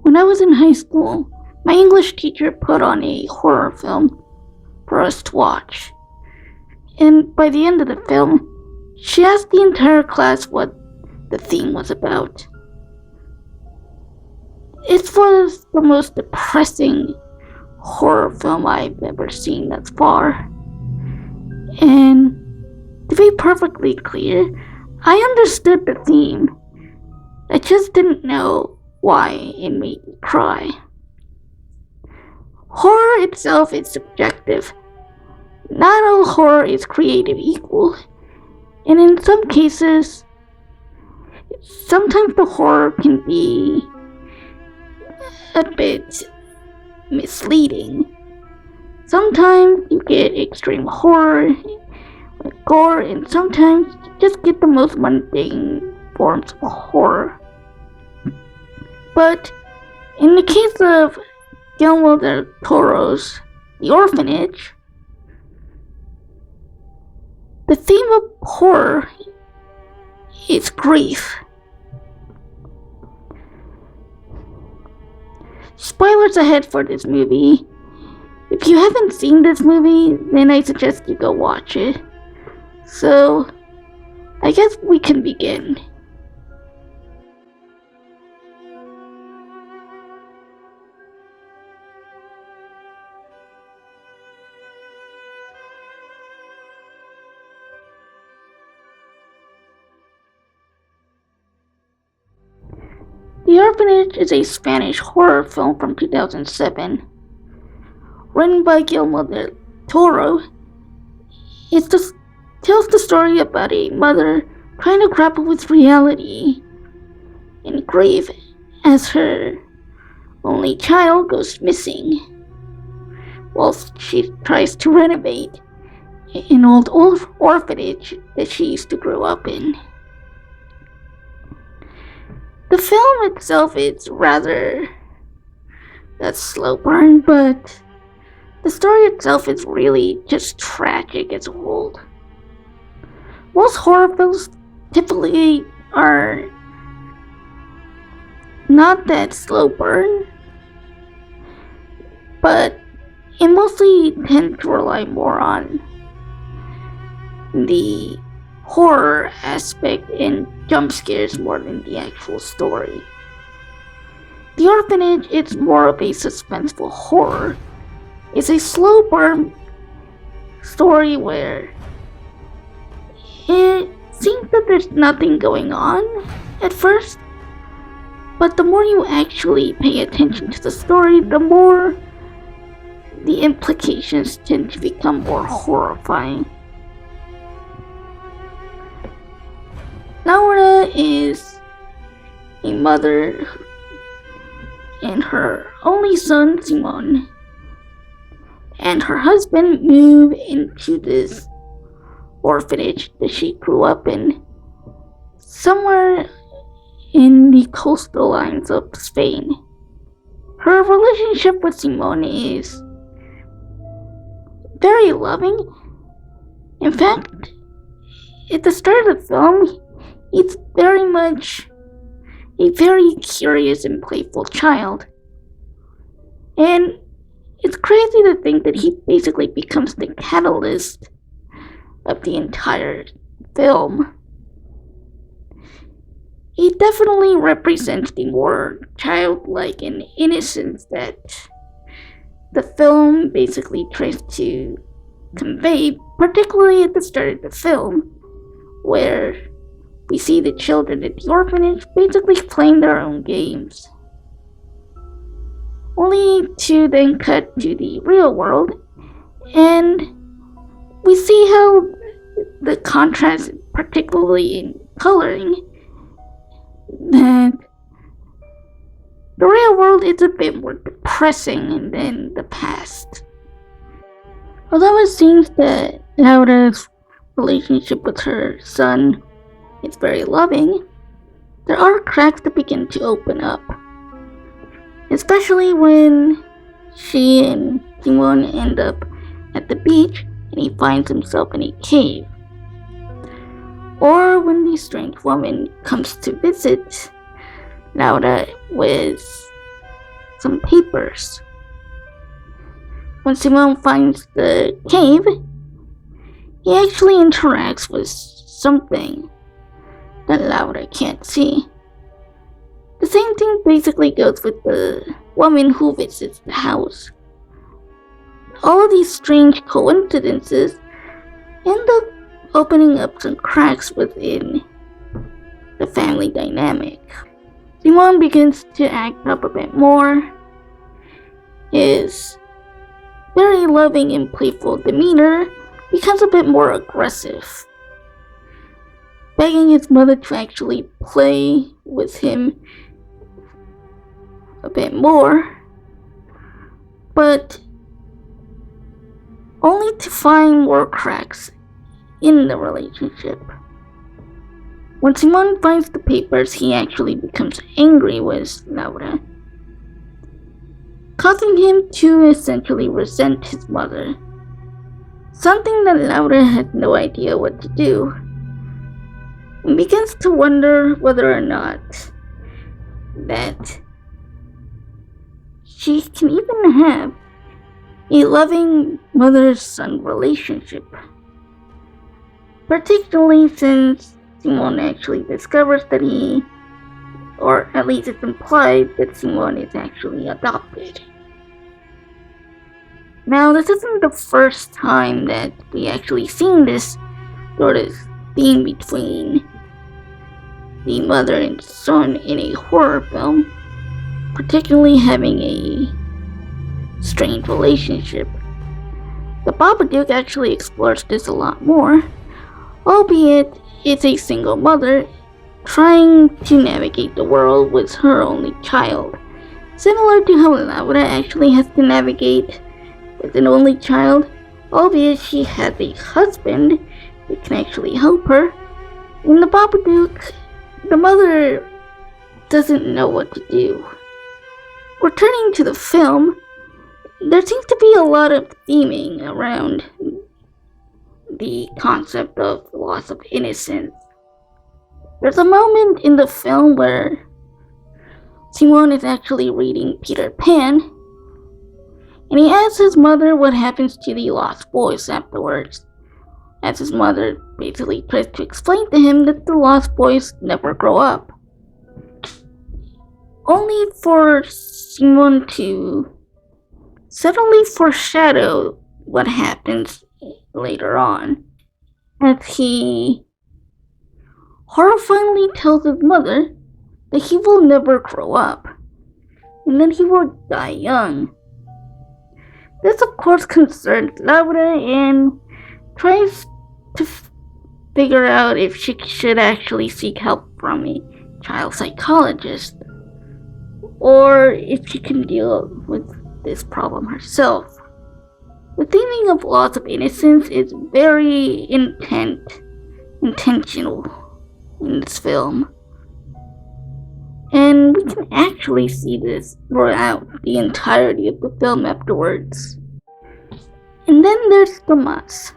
When I was in high school, my English teacher put on a horror film for us to watch. And by the end of the film, she asked the entire class what the theme was about. It was the most depressing horror film I've ever seen thus far. And to be perfectly clear, I understood the theme. I just didn't know why it made me cry. Horror itself is subjective. Not all horror is created equal, and in some cases, sometimes the horror can be a bit misleading. Sometimes you get extreme horror, like gore, and sometimes you just get the most mundane forms of horror. But in the case of Guillermo del Toro's The Orphanage, the theme of horror is grief. Spoilers ahead for this movie. If you haven't seen this movie, then I suggest you go watch it. So, I guess we can begin. The Orphanage is a Spanish horror film from 2007. Written by Guillermo del Toro, it tells the story about a mother trying to grapple with reality and grief as her only child goes missing, whilst she tries to renovate an old orphanage that she used to grow up in. The film itself is rather a slow burn, but the story itself is really just tragic as a whole. Most horror films typically are not that slow burn, but it mostly tends to rely more on the horror aspect and jump scares more than the actual story. The Orphanage is more of a suspenseful horror. It's a slow burn story where it seems that there's nothing going on at first, but the more you actually pay attention to the story, the more the implications tend to become more horrifying. Laura is a mother and her only son, Simon, and her husband move into this orphanage that she grew up in, somewhere in the coastal lines of Spain. Her relationship with Simon is very loving. In fact, at the start of the film, he's very much a very curious and playful child. And it's crazy to think that he basically becomes the catalyst of the entire film. He definitely represents the more childlike and innocence that the film basically tries to convey, particularly at the start of the film, where we see the children at the orphanage basically playing their own games. Only to then cut to the real world, and we see how the contrast, particularly in coloring, that the real world is a bit more depressing than the past. Although it seems that Laura's relationship with her son is very loving, there are cracks that begin to open up. Especially when she and Simon end up at the beach and he finds himself in a cave. Or when the strange woman comes to visit Laura with some papers. When Simon finds the cave, he actually interacts with something that Laura can't see. The same thing basically goes with the woman who visits the house. All of these strange coincidences end up opening up some cracks within the family dynamic. Simon begins to act up a bit more. His very loving and playful demeanor becomes a bit more aggressive, begging his mother to actually play with him a bit more, but only to find more cracks in the relationship. When Simon finds the papers, he actually becomes angry with Laura, causing him to essentially resent his mother, something that Laura had no idea what to do, and begins to wonder whether or not that she can even have a loving mother-son relationship, particularly since Simon actually discovers that he, or at least it's implied that Simon is actually adopted. Now, this isn't the first time that we actually seen this sort of theme between the mother and son in a horror film, particularly having a strained relationship. The Babadook actually explores this a lot more, albeit it's a single mother trying to navigate the world with her only child, similar to how Laura actually has to navigate with an only child, albeit she has a husband that can actually help her. In the Babadook, the mother doesn't know what to do. Returning to the film, there seems to be a lot of theming around the concept of loss of innocence. There's a moment in the film where Simon is actually reading Peter Pan, and he asks his mother what happens to the lost boys afterwards, as his mother basically tries to explain to him that the lost boys never grow up, only for Simon to suddenly foreshadow what happens later on, as he horrifyingly tells his mother that he will never grow up, and that he will die young. This of course concerns Laura and tries to figure out if she should actually seek help from a child psychologist, or if she can deal with this problem herself. The theming of loss of innocence is very intentional in this film, and we can actually see this throughout the entirety of the film afterwards. And then there's Thomas,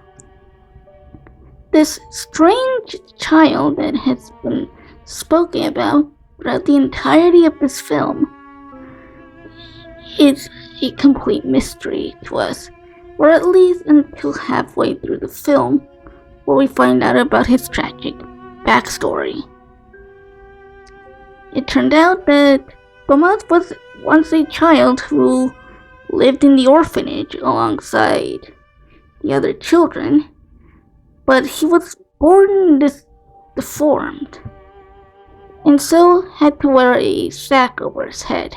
this strange child that has been spoken about throughout the entirety of this film. It's a complete mystery to us, or at least until halfway through the film, where we find out about his tragic backstory. It turned out that Thomas was once a child who lived in the orphanage alongside the other children, but he was born deformed, and so had to wear a sack over his head.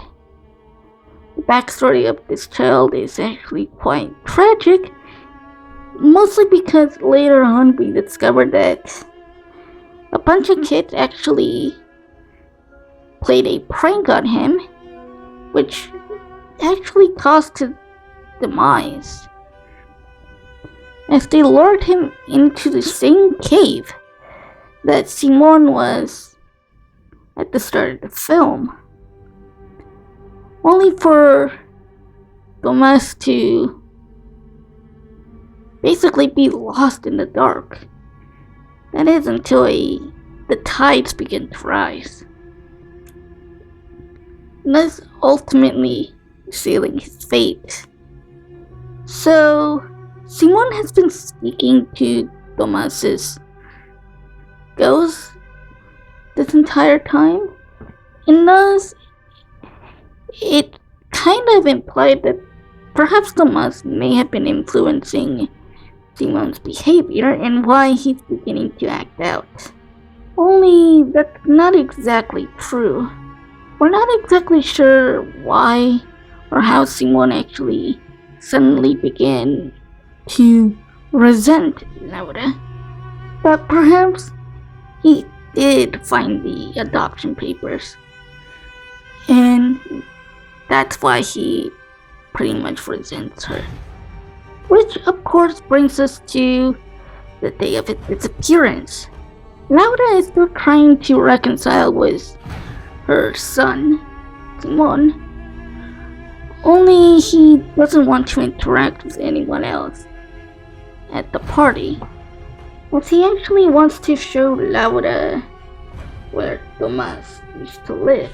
The backstory of this child is actually quite tragic, mostly because later on we discovered that a bunch of kids actually played a prank on him, which actually caused his demise, as they lured him into the same cave that Simon was at the start of the film, only for Thomas to basically be lost in the dark. That is, until the tides begin to rise. And this ultimately sealing his fate. So, Simon has been speaking to Tomas's ghost this entire time, and thus it kind of implied that perhaps Tomas may have been influencing Simon's behavior and why he's beginning to act out. Only that's not exactly true. We're not exactly sure why or how Simon actually suddenly began to resent Laura. But perhaps he did find the adoption papers, and that's why he pretty much resents her. Which of course brings us to the day of its disappearance. Laura is still trying to reconcile with her son, Simon, only he doesn't want to interact with anyone else at the party, as he actually wants to show Laura where Tomas used to live.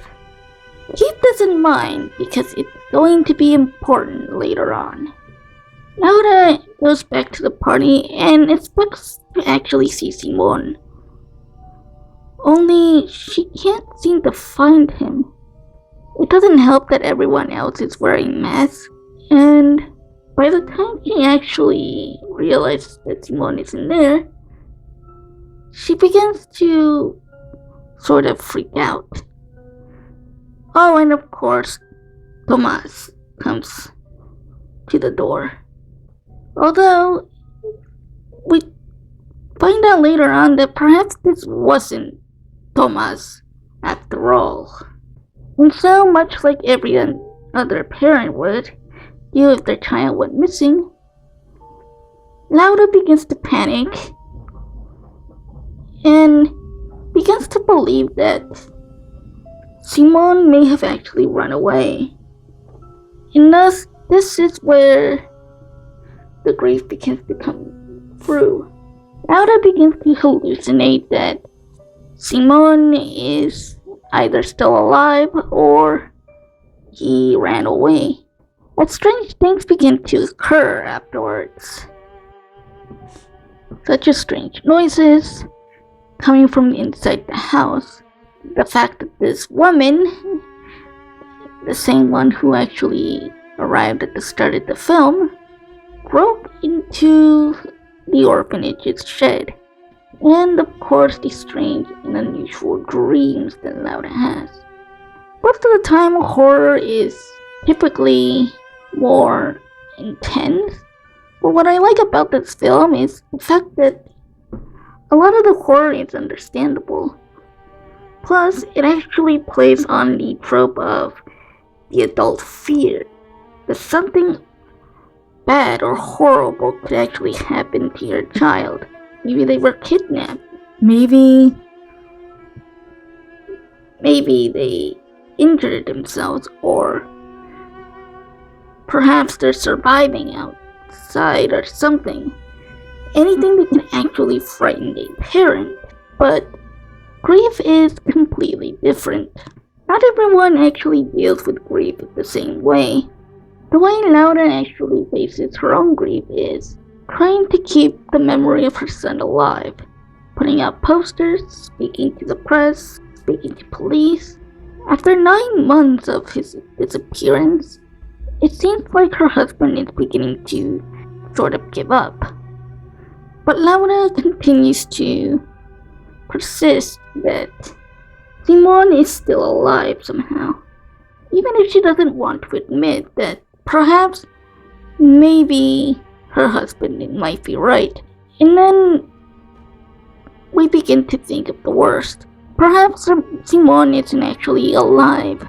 Keep this in mind because it's going to be important later on. Laura goes back to the party and expects to actually see Simon. Only she can't seem to find him. It doesn't help that everyone else is wearing masks, and by the time she actually realizes that Simon isn't there, she begins to sort of freak out. Oh, and of course, Tomas comes to the door. Although, we find out later on that perhaps this wasn't Tomas after all. And so, much like every other parent would do if their child went missing, Laura begins to panic and begins to believe that Simon may have actually run away. And thus, this is where the grief begins to come through. Laura begins to hallucinate that Simon is either still alive or he ran away. But strange things begin to occur afterwards, such as strange noises coming from inside the house. The fact that this woman, the same one who actually arrived at the start of the film, broke into the orphanage's shed. And of course the strange and unusual dreams that Laura has. Most of the time horror is typically more intense, but what I like about this film is the fact that a lot of the horror is understandable. Plus, it actually plays on the trope of the adult fear that something bad or horrible could actually happen to your child. Maybe they were kidnapped. Maybe they injured themselves, or perhaps they're surviving outside or something. Anything that can actually frighten a parent. But grief is completely different. Not everyone actually deals with grief the same way. The way Laura actually faces her own grief is trying to keep the memory of her son alive, putting out posters, speaking to the press, speaking to police. After 9 months of his disappearance, it seems like her husband is beginning to sort of give up. But Laura continues to persist that Simon is still alive somehow, even if she doesn't want to admit that perhaps, maybe, her husband might be right. And then we begin to think of the worst. Perhaps Simon isn't actually alive,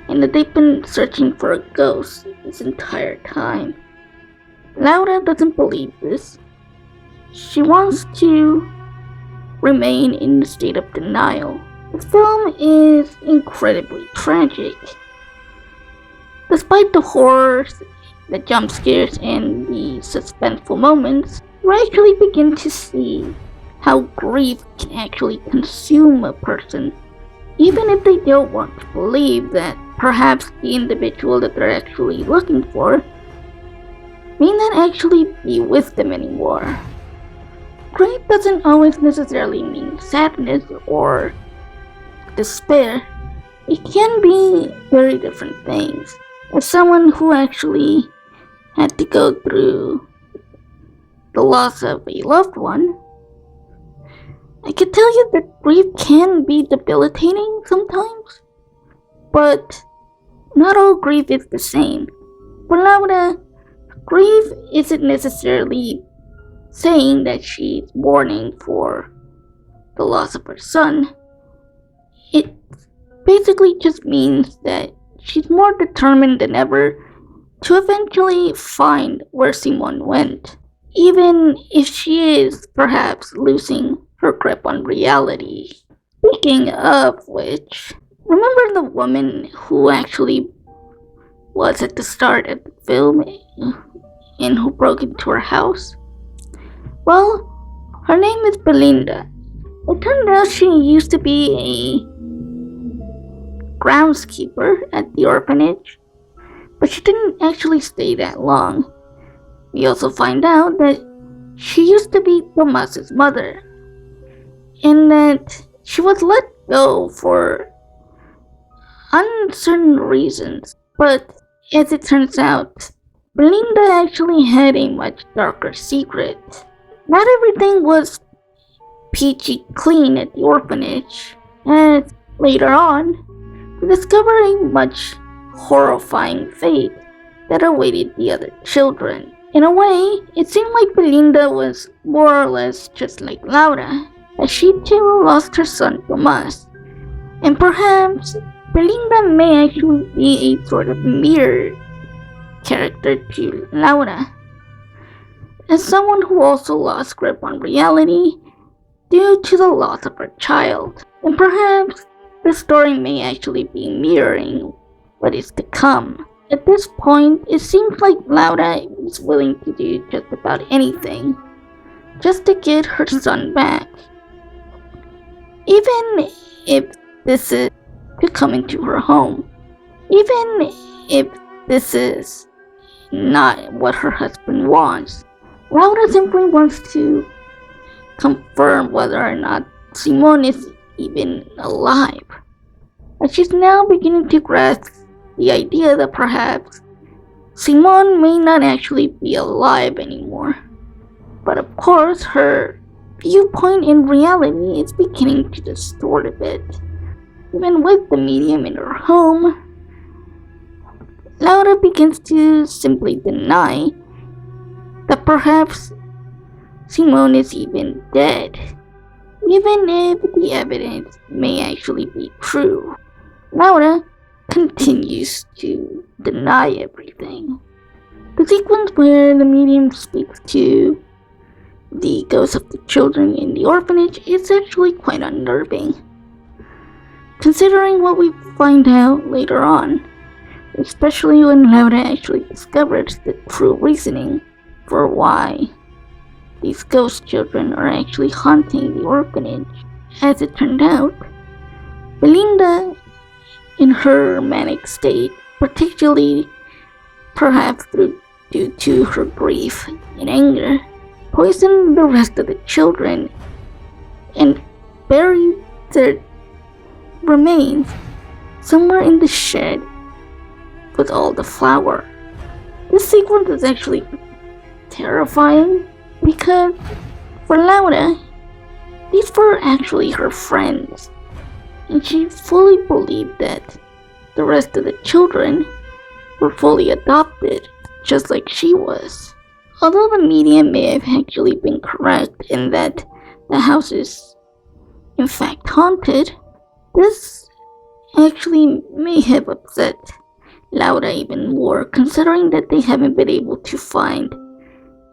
and that they've been searching for a ghost this entire time. Laura doesn't believe this. She wants to remain in a state of denial. The film is incredibly tragic. Despite the horrors, the jump scares, and the suspenseful moments, we actually begin to see how grief can actually consume a person, even if they don't want to believe that perhaps the individual that they're actually looking for may not actually be with them anymore. Grief doesn't always necessarily mean sadness or despair. It can be very different things. As someone who actually had to go through the loss of a loved one, I can tell you that grief can be debilitating sometimes, but not all grief is the same. For Laura, grief isn't necessarily saying that she's mourning for the loss of her son. It basically just means that she's more determined than ever to eventually find where Simone went, even if she is perhaps losing her grip on reality. Speaking of which, remember the woman who actually was at the start of the film and who broke into her house? Well, her name is Belinda. It turned out she used to be a groundskeeper at the orphanage, but she didn't actually stay that long. We also find out that she used to be Tomas's mother, and that she was let go for uncertain reasons. But as it turns out, Belinda actually had a much darker secret. Not everything was peachy clean at the orphanage, as later on, we discover a much horrifying fate that awaited the other children. In a way, it seemed like Belinda was more or less just like Laura, as she too lost her son Tomas. And perhaps Belinda may actually be a sort of mirror character to Laura, as someone who also lost grip on reality due to the loss of her child. And perhaps the story may actually be mirroring what is to come. At this point, it seems like Laura is willing to do just about anything just to get her son back. Even if this is to come into her home. Even if this is not what her husband wants. Laura simply wants to confirm whether or not Simone is even alive. But she's now beginning to grasp the idea that perhaps Simone may not actually be alive anymore. But of course, her viewpoint in reality is beginning to distort a bit. Even with the medium in her home, Laura begins to simply deny that perhaps Simone is even dead, even if the evidence may actually be true. Laura continues to deny everything. The sequence where the medium speaks to the ghosts of the children in the orphanage is actually quite unnerving, considering what we find out later on, especially when Laura actually discovers the true reasoning for why these ghost children are actually haunting the orphanage. As it turned out, Belinda, in her manic state, particularly perhaps due to her grief and anger, poisoned the rest of the children and buried their remains somewhere in the shed with all the flour. This sequence is actually terrifying because for Laura, these were actually her friends, and she fully believed that the rest of the children were fully adopted, just like she was. Although the medium may have actually been correct in that the house is in fact haunted, this actually may have upset Laura even more, considering that they haven't been able to find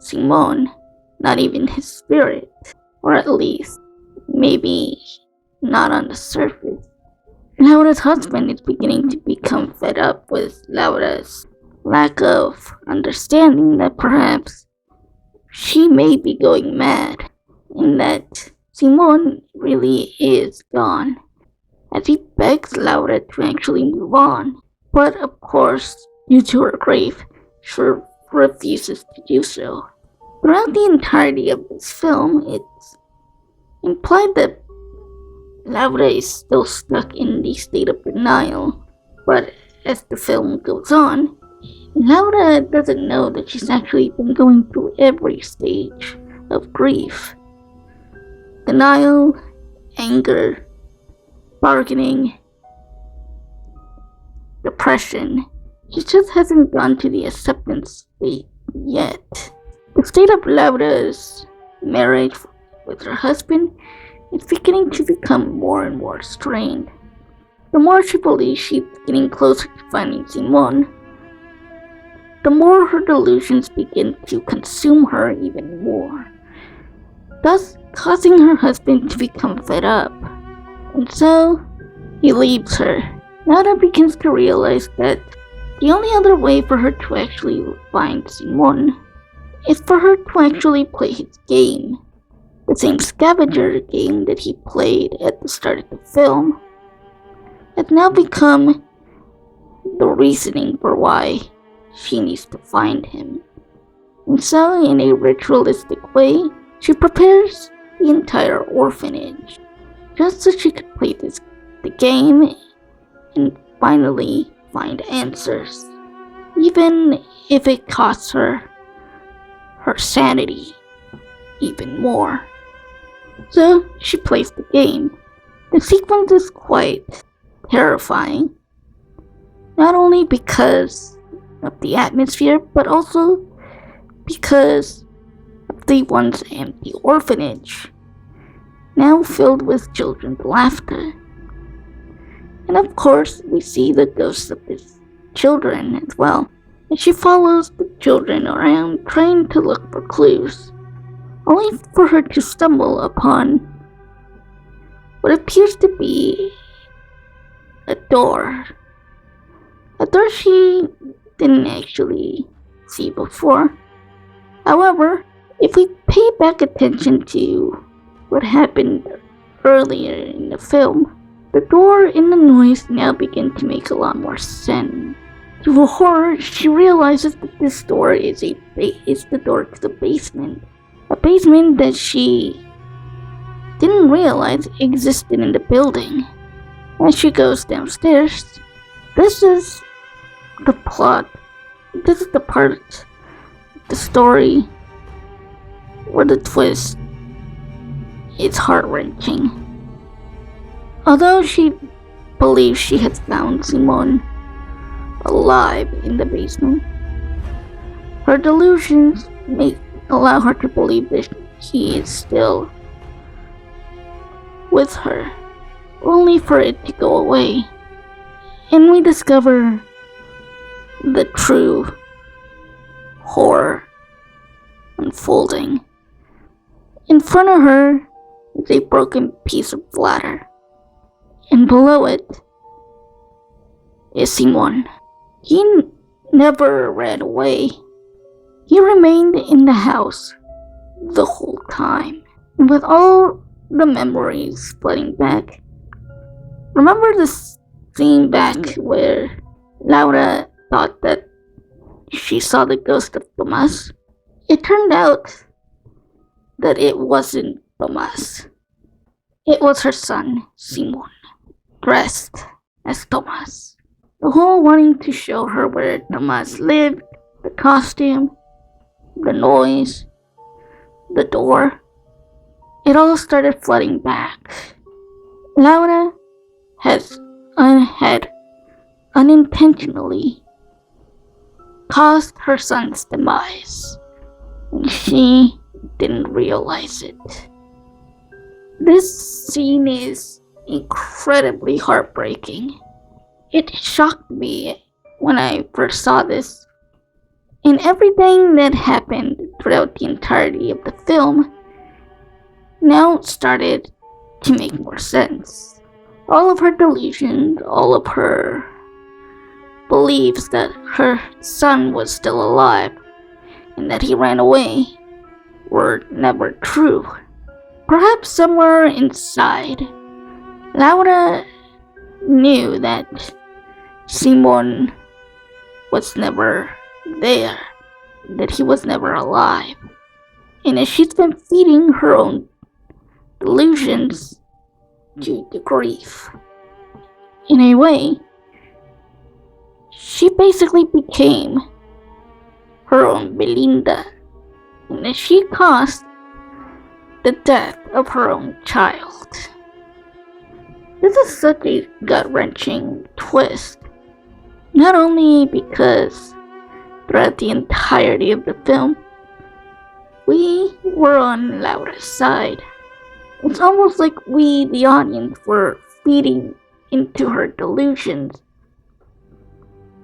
Simone, not even his spirit, or at least maybe not on the surface. Laura's husband is beginning to become fed up with Laura's lack of understanding that perhaps she may be going mad and that Simone really is gone. as he begs Laura to actually move on. But of course, due to her grief, she refuses to do so. Throughout the entirety of this film, it's implied that Laura is still stuck in the state of denial, but as the film goes on, Laura doesn't know that she's actually been going through every stage of grief. Denial, anger, bargaining, depression. She just hasn't gone to the acceptance state yet. The state of Laura's marriage with her husband is beginning to become more and more strained. The more she believes she's getting closer to finding Simon, the more her delusions begin to consume her even more, thus causing her husband to become fed up. And so, he leaves her. Laura begins to realize that the only other way for her to actually find Simon is for her to actually play his game. The same scavenger game that he played at the start of the film has now become the reasoning for why she needs to find him. And so, in a ritualistic way, she prepares the entire orphanage just so she could play the game and finally find answers, even if it costs her sanity even more. So she plays the game. The sequence is quite terrifying, not only because of the atmosphere, but also because of the once empty orphanage, now filled with children's laughter. And of course, we see the ghosts of his children as well, as she follows the children around trying to look for clues, only for her to stumble upon what appears to be a door she didn't actually see before. However, if we pay back attention to what happened earlier in the film, the door and the noise now begin to make a lot more sense. To her horror, she realizes that this door is the door to the basement. A basement that she didn't realize existed in the building. As she goes downstairs, this is the plot. This is the part of the story where the twist is heart-wrenching. Although she believes she has found Simon alive in the basement, her delusions may allow her to believe that he is still with her, only for it to go away. And we discover the true horror unfolding. In front of her is a broken piece of ladder, and below it is Simon. He never ran away. He remained in the house the whole time. And with all the memories flooding back, remember the scene back where Laura thought that she saw the ghost of Tomas? It turned out that it wasn't Tomas. It was her son, Simon, dressed as Tomas. The whole wanting to show her where Tomas lived, the costume, the noise, the door, it all started flooding back. Laura had unintentionally caused her son's demise, and she didn't realize it. This scene is incredibly heartbreaking. It shocked me when I first saw this, and everything that happened throughout the entirety of the film now started to make more sense. All of her delusions, all of her beliefs that her son was still alive and that he ran away were never true. Perhaps somewhere inside, Laura knew that Simon was never there, that he was never alive. And as she's been feeding her own delusions due to grief. In a way, she basically became her own Belinda, and she caused the death of her own child. This is such a gut-wrenching twist, not only because throughout the entirety of the film, we were on Laura's side. It's almost like we, the audience, were feeding into her delusions,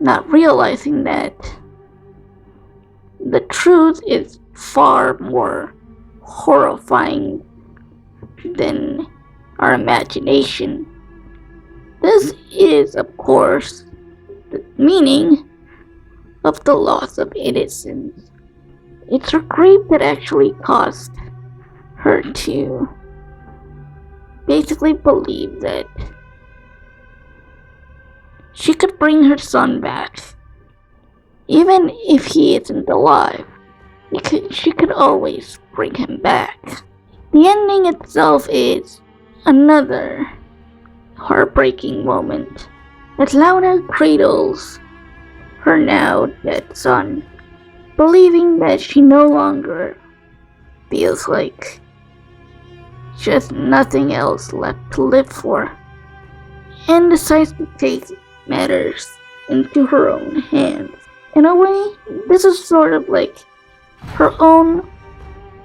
not realizing that the truth is far more horrifying than our imagination. This is, of course, the meaning of the loss of innocence. It's her grief that actually caused her to basically believe that she could bring her son back. Even if he isn't alive, she could always bring him back. The ending itself is another heartbreaking moment as Laura cradles her now dead son, believing that she no longer feels like she has nothing else left to live for, and decides to take matters into her own hands. In a way, this is sort of like her own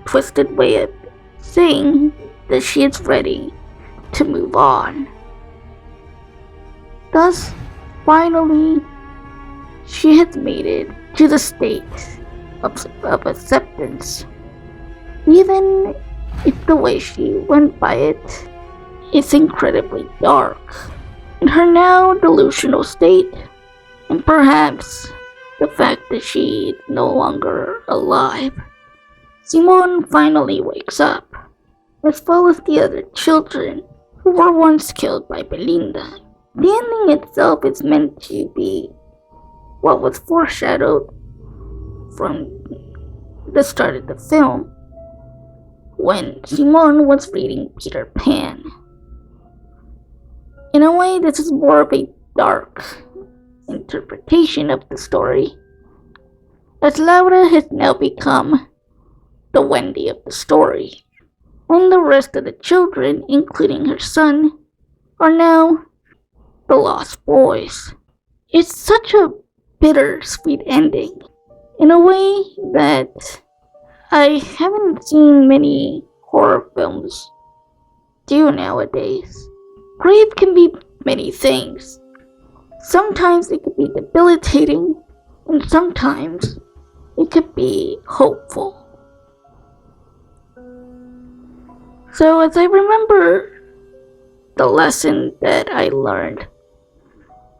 twisted way of saying that she is ready to move on. Thus, finally, she has made it to the state of acceptance. Even if the way she went by it is incredibly dark. In her now delusional state, and perhaps the fact that she is no longer alive, Simon finally wakes up, as well as the other children who were once killed by Belinda. The ending itself is meant to be what was foreshadowed from the start of the film, when Simon was reading Peter Pan. In a way, this is more of a dark interpretation of the story, as Laura has now become the Wendy of the story, and the rest of the children, including her son, are now the Lost Boys. It's such a bittersweet ending, in a way that I haven't seen many horror films do nowadays. Grief can be many things. Sometimes it could be debilitating, and sometimes it could be hopeful. So as I remember the lesson that I learned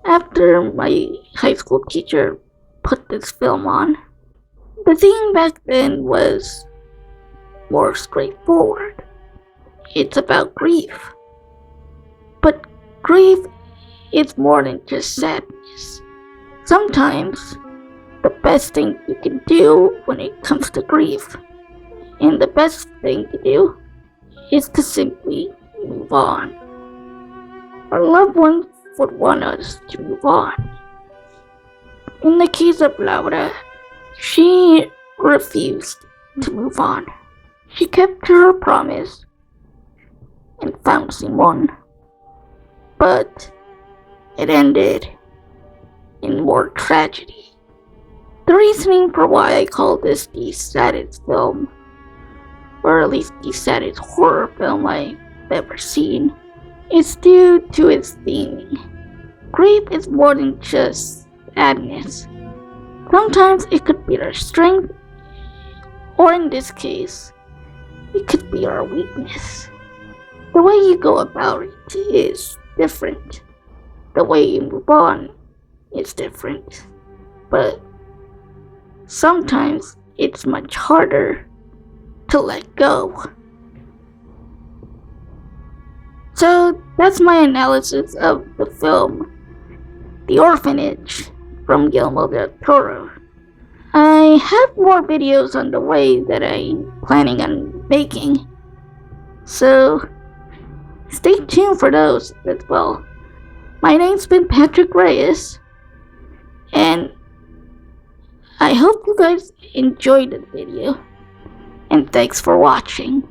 after my high school teacher put this film on, the theme back then was more straightforward. It's about grief. But grief is more than just sadness. Sometimes the best thing you can do when it comes to grief, and the best thing to do, is to simply move on. Our loved ones would want us to move on. In the case of Laura, she refused to move on. She kept to her promise and found Simon. But it ended in more tragedy. The reasoning for why I call this the saddest film, or at least the saddest horror film I've ever seen, is due to its theming. Grief is more than just sadness. Sometimes it could be our strength, or in this case, it could be our weakness. The way you go about it is different. The way you move on is different. But sometimes it's much harder to let go. So that's my analysis of the film The Orphanage from Guillermo del Toro. I have more videos on the way that I'm planning on making, so stay tuned for those as well. My name's been Patrick Reyes, and I hope you guys enjoyed the video, and thanks for watching.